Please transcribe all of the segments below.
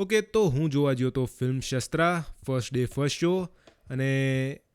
Okay, તો હું જોવા ગયો તો film Shastra first day first show, અને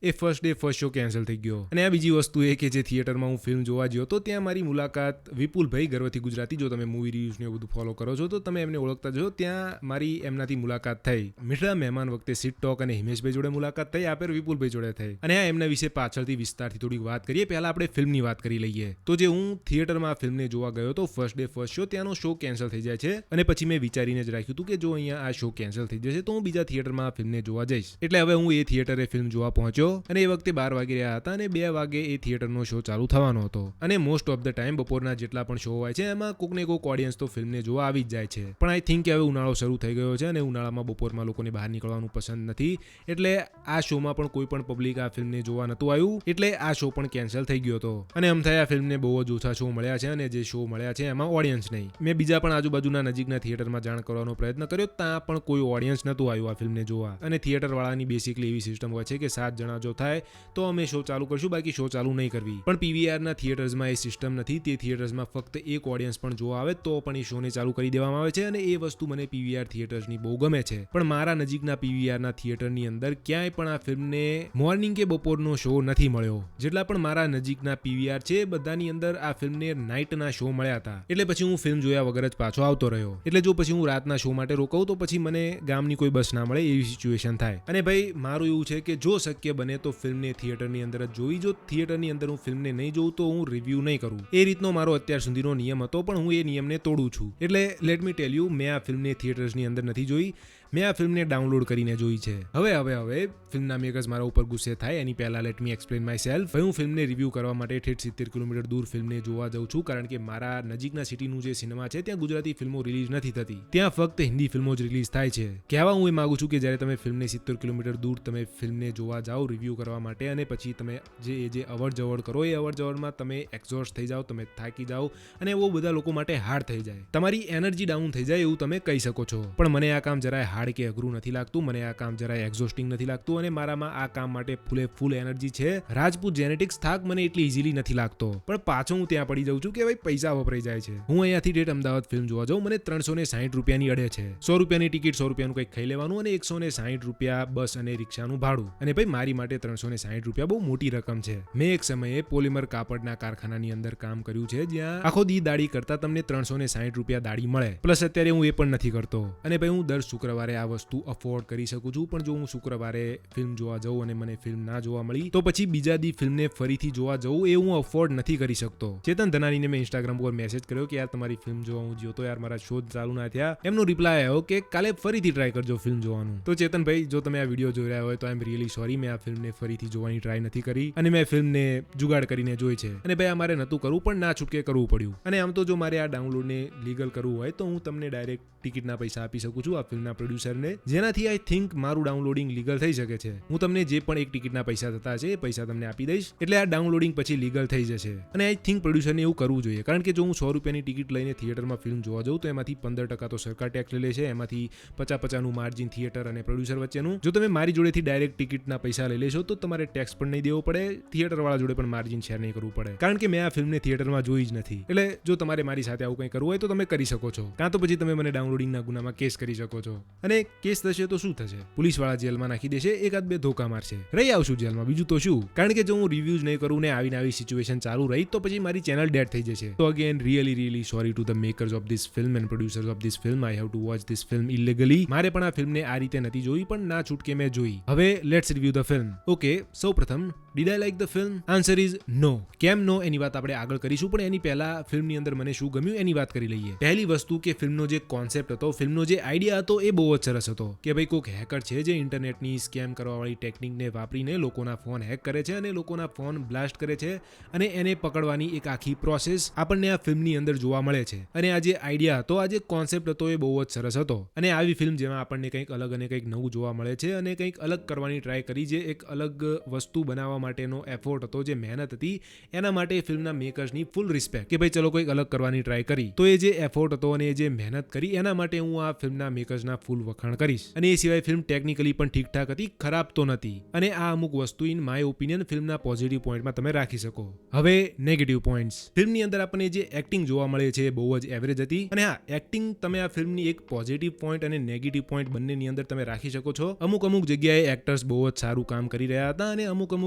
એ first day first show cancel થઈ ગયો. અને આ બીજી વસ્તુ એ કે જે થિયેટરમાં હું ફિલ્મ જોવા ગયો તો ત્યાં મારી મુલાકાત વિપુલભાઈ ગર્વથી ગુજરાતી, જો તમે મૂવી રિવ્યૂઝને બધું ફોલો કરો છો તો તમે એમને ઓળખતા જો, ત્યાં મારી એમનાથી મુલાકાત થઈ. મીઠા મહેમાન વખતે સીટ ટોક અને હિમેશભાઈ જોડે મુલાકાત થઈ, આપેર વિપુલભાઈ જોડે થઈ. અને આ એમના વિશે પાછળથી વિસ્તારથી થોડીક વાત કરીએ. પહેલા આપણે ફિલ્મની વાત કરી લઈએ. તો જે હું થિયેટરમાં આ ફિલ્મને જોવા ગયો તો ફર્સ્ટ ડે ફર્સ્ટ શો, ત્યાંનો શો કેન્સલ થઈ જાય છે. અને પછી મેં વિચારીને જ રાખ્યું હતું કે જો અહીંયા આ શો કેન્સલ થઈ જશે તો હું બીજા થિયેટરમાં આ ફિલ્મને જોવા જઈશ. એટલે હવે હું એ થિયેટરે ફિલ્મ જોવા પહોંચ્યો, અને એ વખતે 12 વાગી રહ્યા હતા અને 2 વાગે એ થિયેટરનો શો ચાલુ થવાનો હતો. અને મોસ્ટ ઓફ ધ ટાઈમ બપોરના જેટલા પણ શો હોય છે એમાં કોકને કોક ઓડિયન્સ તો ફિલ્મને જોવા આવી જ જાય છે. પણ આઈ થિંક કે હવે ઉનાળો શરૂ થઈ ગયો છે અને ઉનાળામાં બપોરમાં લોકોને બહાર નીકળવાનું પસંદ નથી, એટલે આ શોમાં પણ કોઈ પણ પબ્લિક આ ફિલ્મને જોવા નતું આવ્યું, એટલે આ શો પણ કેન્સલ થઈ ગયો હતો. અને આમ થાય આ ફિલ્મને બહુ જ ઓછા શો મળ્યા છે, અને જે શો મળ્યા છે એમાં ઓડિયન્સ નહીં. મેં બીજા પણ આજુબાજુના નજીકના થિયેટરમાં જાણ કરવાનો પ્રયત્ન કર્યો, ત્યાં પણ કોઈ ઓડિયન્સ નતું આવ્યું આ ફિલ્મને જોવા. અને થિયેટર વાળાની બેસિકલી એવી સિસ્ટમ હોય છે કે 7 જણા જો થાય તો અમે શો ચાલુ કરશું, બાકી શો ચાલુ નહીં કરવી. પણ પીવીઆરના થિયેટર્સમાં એ સિસ્ટમ નથી. તે થિયેટર્સમાં ફક્ત એક ઓડિયન્સ પણ જોવા આવે તો પણ એ શોને ચાલુ કરી દેવામાં આવે છે, અને એ વસ્તુ મને પીવીઆર થિયેટર્સની બહુ ગમે છે. પણ મારા નજીકના પીવીઆરના થિયેટરની અંદર ક્યાંય પણ આ ફિલ્મને મોર્નિંગ કે બપોરનો શો નથી મળ્યો. જેટલા પણ મારા નજીકના પીવીઆર છે બધાની અંદર આ ફિલ્મને નાઇટના શો મળ્યા હતા. એટલે પછી હું ફિલ્મ જોયા વગર જ પાછો આવતો રહ્યો. એટલે જો પછી હું રાતના શો માટે રોકાઉં તો પછી મને ગામની કોઈ બસ ના મળે એવી સિચ્યુએશન થાય. અને ભાઈ મારું એવું છે કે જો શક્ય બને તો ફિલ્મને થિયેટરની અંદર જ જોઈ. જો થિયેટરની અંદર હું ફિલ્મને નહીં જોઉં તો હું રિવ્યૂ નહીં કરું. એ રીતનો મારો અત્યાર સુધીનો નિયમ હતો, પણ હું એ નિયમને તોડું છું. એટલે લેટ મી ટેલ યુ, મેં આ ફિલ્મને થિયેટર્સની અંદર નથી જોઈ, મેં આ ફિલ્મને ડાઉનલોડ કરીને જોઈ છે. હવે ફિલ્મના મેકર્સ મારા ઉપર ગુસ્સે થાય એની પહેલા let me explain my self. હું ફિલ્મને રિવ્યૂ કરવા માટે ઠેઠ 70 કિલોમીટર દૂર ફિલ્મને જોવા જાઉં છું, કારણ કે મારા નજીકના સિટીનું જે સિનેમા છે ત્યાં ગુજરાતી ફિલ્મો રિલીઝ નથી થતી. ત્યાં ફક્ત હિન્દી ફિલ્મો જ રિલીઝ થાય છે. કહેવા હું એ માંગુ છું કે જ્યારે તમે ફિલ્મને 70 કિલોમીટર દૂર તમે ફિલ્મને જોવા જાઓ રિવ્યૂ કરવા માટે, અને પછી તમે જે અવર જવર કરો એ અવર જવરમાં તમે એક્ઝોસ્ટ થઈ જાઓ, તમે થાકી જાઓ, અને બહુ બધા લોકો માટે હાર્ડ થઈ જાય, તમારી એનર્જી ડાઉન થઈ જાય એવું તમે કહી શકો છો. પણ મને આ કામ જરાય હાર્ડ કે અઘરું નથી લાગતું, મને આ કામ જરાય એક્ઝોસ્ટિંગ નથી લાગતું, અને મારામાં આ કામ માટે ફૂલ એનર્જી છે. રાજપૂત જેનેટિક્સ થાક મને એટલી ઇઝીલી નથી લાગતો. પણ પાછો હું ત્યાં પડી જાઉં છું કે ભાઈ પૈસા વપરાઈ જાય છે. હું અહીંયાથી ઠેઠ અમદાવાદ ફિલ્મ જોવા જાઉં, મને 360 રૂપિયાની અડે છે. 100 રૂપિયાની ટિકિટ, 100 રૂપિયાનું કંઈક ખાઈ લેવાનું, અને 160 રૂપિયા બસ અને રિક્ષાનું ભાડું. અને ભાઈ મારી માટે 360 રૂપિયા બહુ મોટી રકમ છે. મેં એક સમયે પોલિમર કાપડના કારખાનાની અંદર કામ કર્યું છે, જ્યાં આખો દી દાડી કરતા તમને 360 રૂપિયા દાડી મળે. પ્લસ અત્યારે હું એ પણ નથી કરતો. અને ભાઈ હું દર શુક્રવારે આ વસ્તુ અફોર્ડ કરી શકું છું, પણ જો હું શુક્રવારે ફિલ્મ જોવા જાઉં અને મને ફિલ્મ ના જોવા મળી તો પછી બીજા દી ફિલ્મને ફરીથી જોવા જવું એ હું અફોર્ડ નથી કરી શકતો. ચેતન ધનાનીને મેં ઇન્સ્ટાગ્રામ પર મેસેજ કર્યો કે યાર તમારી ફિલ્મ જોવા હું ગયો તો યાર મારા શો ચાલુ ના થયા. એમનો રિપ્લાય આવ્યો કે કાલે ફરીથી ટ્રાય કરજો ફિલ્મ જોવાનું. તો ચેતનભાઈ, જો તમે આ વિડીયો જોઈ રહ્યા હોય તો આઈ એમ રિયલી સોરી, મેં આ ફિલ્મને ફરીથી જોવાની ટ્રાય નથી કરી, અને મેં ફિલ્મને જુગાડ કરીને જોઈ છે. અને ભાઈ આ મારે નતું કરવું, પણ ના છૂટકે કરવું પડ્યું. અને આમ તો જો મારે આ ડાઉનલોડને લીગલ કરવું હોય તો હું તમને ડાયરેક્ટ ટિકિટના પૈસા આપી શકું છું આ ફિલ્મના પ્રોડ્યુસરને, જેનાથી આઈ થિંક મારું ડાઉનલોડિંગ લીગલ થઈ શકે છે. હું તમને જે પણ એક ટિકિટના પૈસા થતા છે એ પૈસા તમને આપી દઈશ, એટલે આ ડાઉનલોડિંગ પછી લીગલ થઈ જશે. અને આઈ થિંક પ્રોડ્યુસરને એવું કરવું જોઈએ, કારણ કે જો હું 100 રૂપિયાની ટિકિટ લઈને થિયેટરમાં ફિલ્મ જોવા જાઉં તો એમાંથી 15% તો સરકાર ટેક્સ લે છે, એમાંથી 50-50નું માર્જિન થિયેટર અને પ્રોડ્યુસર વચ્ચેનું. જો તમે મારી જોડેથી ડાયરેક્ટ ટિકિટના પૈસા લઈ લેશો તો તમારે ટેક્સ પણ નહીં દેવો પડે, થિયેટરવાળા જોડે પણ માર્જિન શેર નહીં કરવું પડે, કારણ કે મેં આ ફિલ્મને થિયેટરમાં જોઈ જ નથી. એટલે જો તમારે મારી સાથે આવું કંઈ કરવું હોય તો તમે કરી શકો છો, કાં તો પછી તમે મને ડાઉનલોડિંગના ગુનામાં કેસ કરી શકો છો. અને કેસ થશે તો શું થશે? પોલીસવાળા જેલમાં નાખી દેશે, 1-2 ધોકા મારશે, રહી આવશું જેલમાં, બીજું તો શું? કારણ કે જો હું રિવ્યૂઝ નહીં કરું ને આવી સિચ્યુએશન ચાલુ રહી તો પછી મારી ચેનલ ડેડ થઈ જશે. તો again really sorry to the makers of this film and producers of this film. I have to watch this film illegally. મારે પણ આ ફિલ્મને આ રીતે નથી જોઈ, પણ ના છૂટકે મેં જોઈ. હવે let's review the film. Okay, સૌપ્રથમ did I like the film? Answer is no. કેમ નો એની વાત આપણે આગળ કરીશું, પણ એની પહેલા ફિલ્મની અંદર મને શું ગમ્યું એની વાત કરી લઈએ. પહેલી વસ્તુ કે ફિલ્મનો જે કોન્સેપ્ટ હતો, ફિલ્મનો જે આઈડિયા હતો એ બહુ જ સરસ હતો. કે ભાઈ કોઈક હેકર છે જે ઇન્ટરનેટની સ્કેમ કરવાવાળી ટેકનિકને વાપરીને લોકોના ફોન હેક કરે છે અને લોકોના ફોન બ્લાસ્ટ કરે છે, અને એને પકડવાની એક આખી પ્રોસેસ આપણને આ ફિલ્મની અંદર જોવા મળે છે. અને આ જે આઈડિયા હતો, આ જે કોન્સેપ્ટ હતો એ બહુ જ સરસ હતો. અને આવી ફિલ્મ જેમાં આપણને કંઈક અલગ અને કંઈક નવું જોવા મળે છે, અને કંઈક અલગ કરવાની ટ્રાય કરી, જે એક અલગ વસ્તુ બનાવવા માટેનો એફોર્ટ હતો, જે મહેનત હતી, એના માટે ફિલ્મના મેકર્સની ફૂલ રિસ્પેક્ટ કે ભાઈ ચલો કંઈક અલગ કરવાની ટ્રાય કરી. તો એ જે એફોર્ટ હતો અને એ જે મહેનત કરી એના માટે હું આ ફિલ્મના મેકર્સના ફૂલ વખાણ કરીશ. અને એ સિવાય ફિલ્મ ટેકનિકલી પણ ઠીકઠાક હતી, ખરાબ તો નથી. અને આ અમુક વસ્તુ ઇન માય ઓપિનિયન ફિલ્મના પોઝિટિવ પોઈન્ટમાં તમે રાખી શકો. હવે નેગેટિવ પોઈન્ટ્સ. ફિલ્મની અંદર આપણને જે એક્ટિંગ જોવા મળે છે બહુ જ એવરેજ હતી. અને હા, એક્ટિંગ તમે આ ફિલ્મની એક પોઝિટિવ પોઈન્ટ અને નેગેટિવ પોઈન્ટ બંનેની અંદર તમે રાખી શકો છો. અમુક જગ્યાએ એક્ટર્સ બહુ જ સારું કામ કરી રહ્યા હતા અને અમુક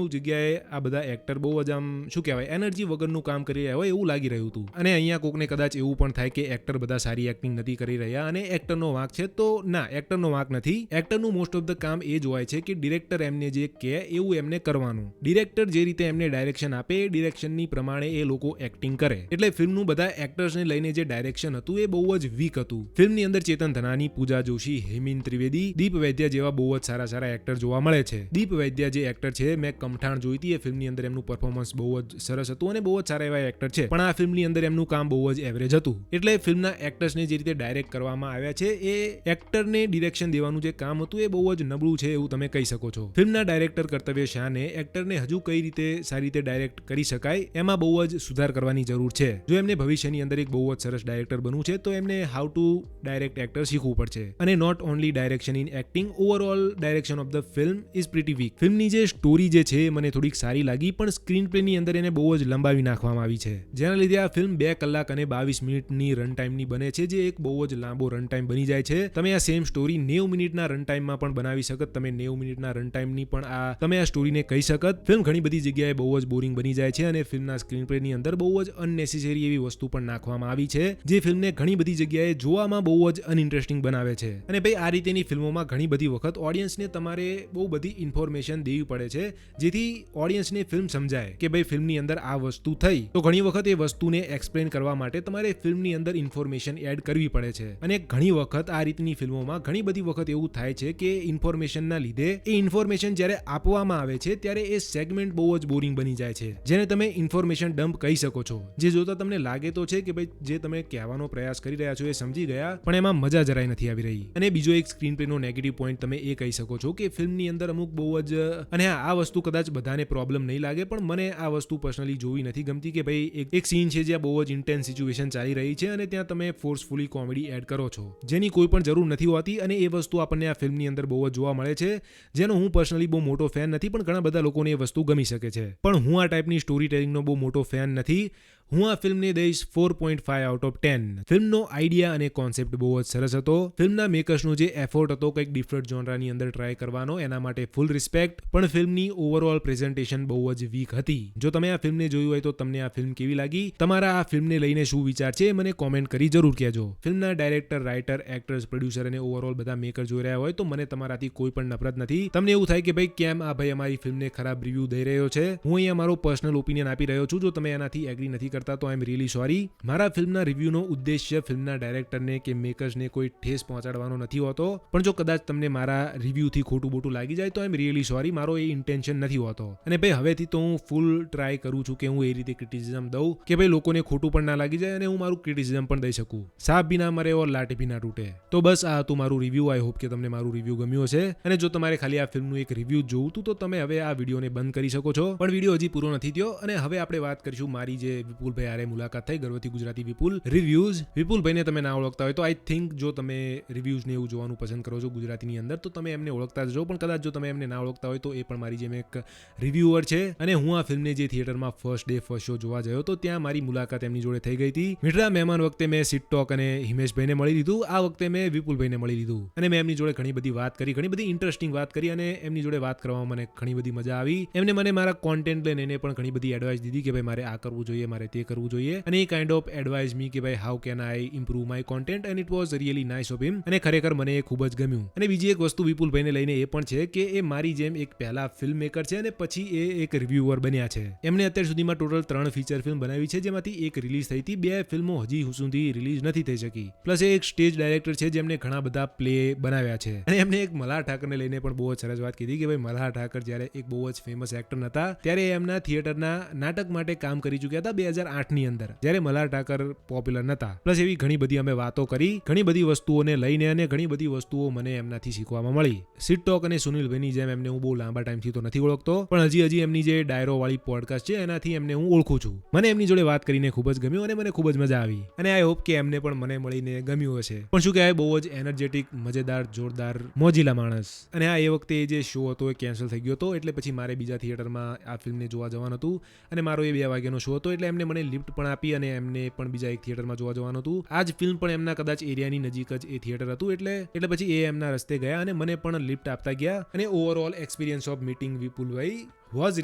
જગ્યાએ આ બધા એક્ટર બહુ જ આમ શું કહેવાય એનર્જી વગરનું કામ કરી રહ્યા હોય એવું લાગી રહ્યું હતું. અને અહીંયા કોકને કદાચ એવું પણ થાય કે એક્ટર બધા સારી એક્ટિંગ નથી કરી રહ્યા અને એક્ટરનો વાંક છે, તો ના, એક્ટરનો વાંક નથી. એક્ટરનું મોસ્ટ ઓફ ધ કામ એ જ હોય છે કે ડિરેક્ટર એમને જે કહે એવું એમને કરવાનું. ડિરેક્ટર જે રીતે એમને ડાયરેક્શન આપે એ ડિરેક્શનની પ્રમાણે એ લોકો એક્ટિંગ કરે. એટલે ફિલ્મનું બધા એક્ટર્સને લઈને જે ડાયરેક્શન હતું એ બહુ જ વીક હતું. ફિલ્મની અંદર ચેતન ધનાની, પૂજા જોશી, હેમિન ત્રિવેદી, દીપ વૈદ્યા જેવા બહુ જ સારા એક્ટર જોવા મળે છે. દીપ વૈદ્યા જે એક્ટર છે, મેં કમઠાણ જોઈ હતી, એ ફિલ્મની અંદર એમનું પરફોર્મન્સ બહુ જ સરસ હતું અને બહુ જ સારા એવા એક્ટર છે. પણ આ ફિલ્મની અંદર એમનું કામ બહુ જ એવરેજ હતું. એટલે ફિલ્મના એક્ટર્સને જે રીતે ડાયરેક્ટ કરવામાં આવ્યા છે એ એક્ટરને ડિરેક્શન દેવાનું જે કામ હતું એ બહુ જ નબળું છે એવું તમે કહી શકો છો. ફિલ્મના ડાયરેક્ટર કર્તવ્ય શાહને એક્ટરને હજુ કઈ રીતે સારી રીતે ડાયરેક્ટ કરી શકાય એમાં બહુ જ સુધાર કરવાની જરૂર છે. જો એમને ભવિષ્યની અંદર એક બહુ જ સરસ ડાયરેક્ટર બનવું છે તો એમને હાઉ ટુ ડાયરેક્ટ એક્ટર શીખવું પડશે. અને not only direction in acting, overall direction of the film is pretty weak. ફિલ્મની જે સ્ટોરી જે છે મને થોડીક સારી લાગી, પણ સ્ક્રીન પ્લે ની અંદર એને બહુ જ લંબાવી નાખવામાં આવી છે, જેના લીધે આ ફિલ્મ 2 કલાક અને 22 મિનિટની રન ટાઈમની બને છે, જે એક બહુ જ લાંબો રન ટાઈમ બની જાય છે. તમે આ સેમ સ્ટોરી 90 મિનિટના રન ટાઈમમાં પણ બનાવી શકત. તમે 90 મિનિટના રન ટાઈમની પણ તમે આ સ્ટોરીને કહી શકત. ફિલ્મ ઘણી બધી જગ્યાએ બહુ જ બોરિંગ બની જાય છે અને ફિલ્મના સ્ક્રીન પ્લે ની અંદર બહુ જ અનનેસેસરી એવી વસ્તુ પણ નાખવામાં આવી છે, જે ફિલ્મને ઘણી બધી જગ્યાએ જોવામાં બહુ જ અનઇન્ટરેસ્ટિંગ બનાવે છે. અને ભાઈ આ રીતેની ફિલ્મોમાં ઘણી બધી વખત ઓડિયન્સને તમારે બહુ બધી ઇન્ફોર્મેશન દેવી પડે છે, જેથી ઓડિયન્સને ફિલ્મ સમજાય કે ભાઈ ફિલ્મની અંદર આ વસ્તુ થઈ, તો ઘણી વખત એ વસ્તુને એક્સપ્લેન કરવા માટે તમારે ફિલ્મની અંદર ઇન્ફોર્મેશન એડ કરવી પડે છે. અને ઘણી વખત આ રીતની ફિલ્મોમાં ઘણી બધી વખત એવું થાય છે કે ઇન્ફોર્મેશનના લીધે એ ઇન્ફોર્મેશન જ્યારે આપવામાં આવે છે ત્યારે એ સેગમેન્ટ બહુ જ બોરિંગ બની જાય છે, જેને તમે ઇન્ફોર્મેશન ડમ્પ કહી શકો છો. જે જોતા તમને લાગે તો છે કે ભાઈ જે તમે કહેવાનો પ્રયાસ કરી રહ્યા છો એ સમજી ગયા, પણ એમાં મજા જરાય નથી આવી રહી. અને બીજો એક સ્ક્રીન પ્લેનો નેગેટિવ પોઈન્ટ તમે એ કહી શકો છો કે ફિલ્મની અંદર અમુક બહુ જ, અને આ વસ્તુ કદાચ બધાને પ્રોબ્લેમ નહીં લાગે, પણ મને આ વસ્તુ પર્સનલી જોવી નથી ગમતી કે ભાઈ એક સીન છે જ્યાં બહુ જ ઇન્ટેન્સ સિચ્યુએશન ચાલી રહી છે અને ત્યાં તમે ફોર્સફુલી કોમેડી એડ કરો છો, જેની કોઈ પણ જરૂર નથી હોતી. અને એ વસ્તુ આપણને આ ફિલ્મની અંદર બહુ જ જોવા મળે છે, જેનો હું પર્સનલી બહુ મોટો ફેન નથી, પણ ઘણા બધા લોકોને એ વસ્તુ ગમી શકે છે. પણ હું આ ટાઈપની સ્ટોરી ટેલિંગનો બહુ મોટો ફેન નથી. હું આ ફિલ્મને દઈશ 4.5 આઉટ ઓફ 10. ફિલ્મનો આઈડિયા અને કોન્સેપ્ટ બહુ જ સરસ હતો. ફિલ્મના મેકર્સનો જે એફોર્ટ હતો કંઈક ડિફરન્ટ જોનરાની અંદર ટ્રાય કરવાનો, એના માટે ફૂલ રિસ્પેક્ટ. પણ ફિલ્મની ઓવરઓલ પ્રેઝન્ટેશન બહુ જ વીક હતી. જો તમે આ ફિલ્મને જોયું હોય તો તમને આ ફિલ્મ કેવી લાગી, તમારા આ ફિલ્મને લઈને શું વિચાર છે મને કોમેન્ટ કરી જરૂર કહેજો. ફિલ્મના ડાયરેક્ટર, રાઇટર, એક્ટર્સ, પ્રોડ્યુસર અને ઓવરઓલ બધા મેકર જોઈ રહ્યા હોય તો મને તમારાથી કોઈ પણ નફરત નથી. તમને એવું થાય કે ભાઈ કેમ આ ભાઈ અમારી ફિલ્મને ખરાબ રિવ્યૂ દઈ રહ્યો છે, હું અહીંયા મારો પર્સનલ ઓપિનિયન આપી રહ્યો છું. જો તમે એનાથી એગ્રી નથી કરતા તો આઈ એમ રિયલી સોરી. મારા ફિલ્મના રિવ્યૂનો ઉદ્દેશ્ય ફિલ્મના ડાયરેક્ટરને કે મેકર્સને કોઈ ઠેસ પહોંચાડવાનો નથી હોતો, પણ જો કદાચ તમને મારા રિવ્યૂથી ખોટું બોટું લાગી જાય તો આઈ એમ રિયલી સોરી. મારો એ ઇન્ટેન્શન નથી હોતો. અને ભાઈ હવેથી તો હું ફૂલ ટ્રાય કરું છું કે હું એ રીતે ક્રિટિસિઝમ દઉં કે ભાઈ લોકોને ખોટું પણ ના લાગી જાય અને હું મારું ક્રિટિસિઝમ પણ દઈ શકું. સાપ ભી ના મરે ઓર લાઠી ભી ના તૂટે. તો બસ આ હતું મારું રિવ્યૂ. આઈ હોપ કે તમને મારું રિવ્યૂ ગમ્યું હશે. અને જો તમારે ખાલી આ ફિલ્મનું એક રિવ્યૂ જોવું હતું તો તમે હવે આ વિડીયોને બંધ કરી શકો છો. પણ વિડીયો હજી પૂરો નથી થયો અને હવે આપણે વાત કરીશું મારી જે વિપુલભાઈ હારે મુલાકાત થઈ, ગર્વથી ગુજરાતી વિપુલ રિવ્યૂઝ. વિપુલભાઈને તમે ના ઓળખતા હોય તો આઈ થિંક જો તમે રિવ્યૂઝને એવું જોવાનું પસંદ કરો છો ગુજરાતીની અંદર તો તમે એમને ઓળખતા જ છો, પણ કદાચ જો તમે એમને ના ઓળખતા હોય તો એ પણ મારી જેમ એક રિવ્યુઅર છે. અને હું આ ફિલ્મને જે થિયેટરમાં ફર્સ્ટ ડે ફર્સ્ટ શો જોવા ગયો તો ત્યાં મારી મુલાકાત એમની જોડે થઈ ગઈ હતી. મીઠરા મહેમાન વખતે મેં સિટ ટોક અને હિમેશભાઈને મળી લીધું. આ વખતે મેં વિપુલભાઈને મળી લીધું અને મેં એમની જોડે ઘણી બધી વાત કરી, ઘણી બધી ઇન્ટરેસ્ટિંગ વાત કરી અને એમની જોડે વાત કરવામાં મને ઘણી બધી મજા આવી. એમને મને મારા કોન્ટેન્ટ લઈને પણ ઘણી બધી એડવાઇસ દીધી કે ભાઈ મારે આ કરવું જોઈએ, મારે તે કરવું જોઈએ. અને એ કાઇન્ડ ઓફ એડવાઇસ મી કે ભાઈ how can I improve my content and it was really nice of him. અને ખરેખર મને એ ખૂબ જ ગમ્યું. અને બીજી એક વસ્તુ વિપુલભાઈને લઈને એ પણ છે કે એ મારી જેમ એક પહેલા ફિલ્મ મેકર છે અને પછી એ એક રિવ્યુઅર બન્યા છે. એમને અત્યાર સુધીમાં ટોટલ 3 ફીચર ફિલ્મ બનાવી છે, જેમાંથી એક રિલીઝ થઈ હતી. 2 ફિલ્મો હજી સુધી રિલીઝ નથી થઈ શકી. પ્લસ એ એક સ્ટેજ ડાયરેક્ટર છે જેમને ઘણા બધા પ્લે બનાવ્યા છે. અને એમને એક મલ્હાર ઠાકરને લઈને પણ બહુ જ સરસ વાત કીધી કે ભાઈ મલ્હાર ઠાકર જ્યારે એક બહુ જ ફેમસ એક્ટર હતા ત્યારે એમના થિયેટરના નાટક માટે કામ કરી ચૂક્યા હતા 2008ની અંદર, જ્યારે મલ્હાર ઠાકર પોપ્યુલર નતા. પ્લસ એવી ઘણી બધી અમે વાતો કરી, ઘણી બધી વસ્તુઓને લઈને, અને ઘણી બધી વસ્તુઓ મને એમનાથી શીખવામાં મળી. સીટ ટોક અને સુનિલભાઈની જેમ એમને હું બહુ લાંબા ટાઈમથી તો નથી ઓળખતો, પણ હજી એમની જે ડાયરો વાળી પોડકાસ્ટ છે એનાથી એમને હું ઓળખું છું. મને એમની જોડે વાત કરીને ખૂબ જ ગમ્યું અને મને ખૂબ જ મજા આવી, અને આઈ હોપ કે એમને પણ મને મળીને ગમ્યું હશે. પણ શું કહેવાય, બહુ જ એનર્જેટિક, મજેદાર, જોરદાર, મોજીલા માણસ. અને આ એ વખતે જે શો હતો એ કેન્સલ થઈ ગયો હતો, એટલે પછી મારે બીજા થિયેટરમાં આ ફિલ્મને જોવા જવાનું હતું, અને મારો એ 2 વાગ્યાનો શો હતો, એટલે એમને મને લિફ્ટ પણ આપી અને એમને પણ બીજા એક થિયેટરમાં જોવા જવાનું હતું. આ જ ફિલ્મ પણ એમના કદાચ એરિયાની નજીક જ એ થિયેટર હતું, એટલે પછી એ એમના રસ્તે ગયા અને મને પણ લિફ્ટ આપતા ગયા. અને overall experience of meeting Vipulbhai was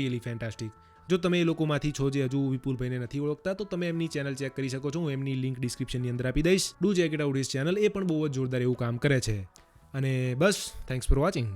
really fantastic. જો તમે એ લોકોમાંથી છો જે હજુ વિપુલભાઈને નથી ઓળખતા, તો તમે એમની ચેનલ ચેક કરી શકો છો. હું એમની લિંક ડિસ્ક્રિપ્શનની અંદર આપી દઈશ. Do check it out his channel. એ પણ બહુ જ જોરદાર એવું કામ કરે છે. અને બસ, થેન્ક્સ ફોર વોચિંગ.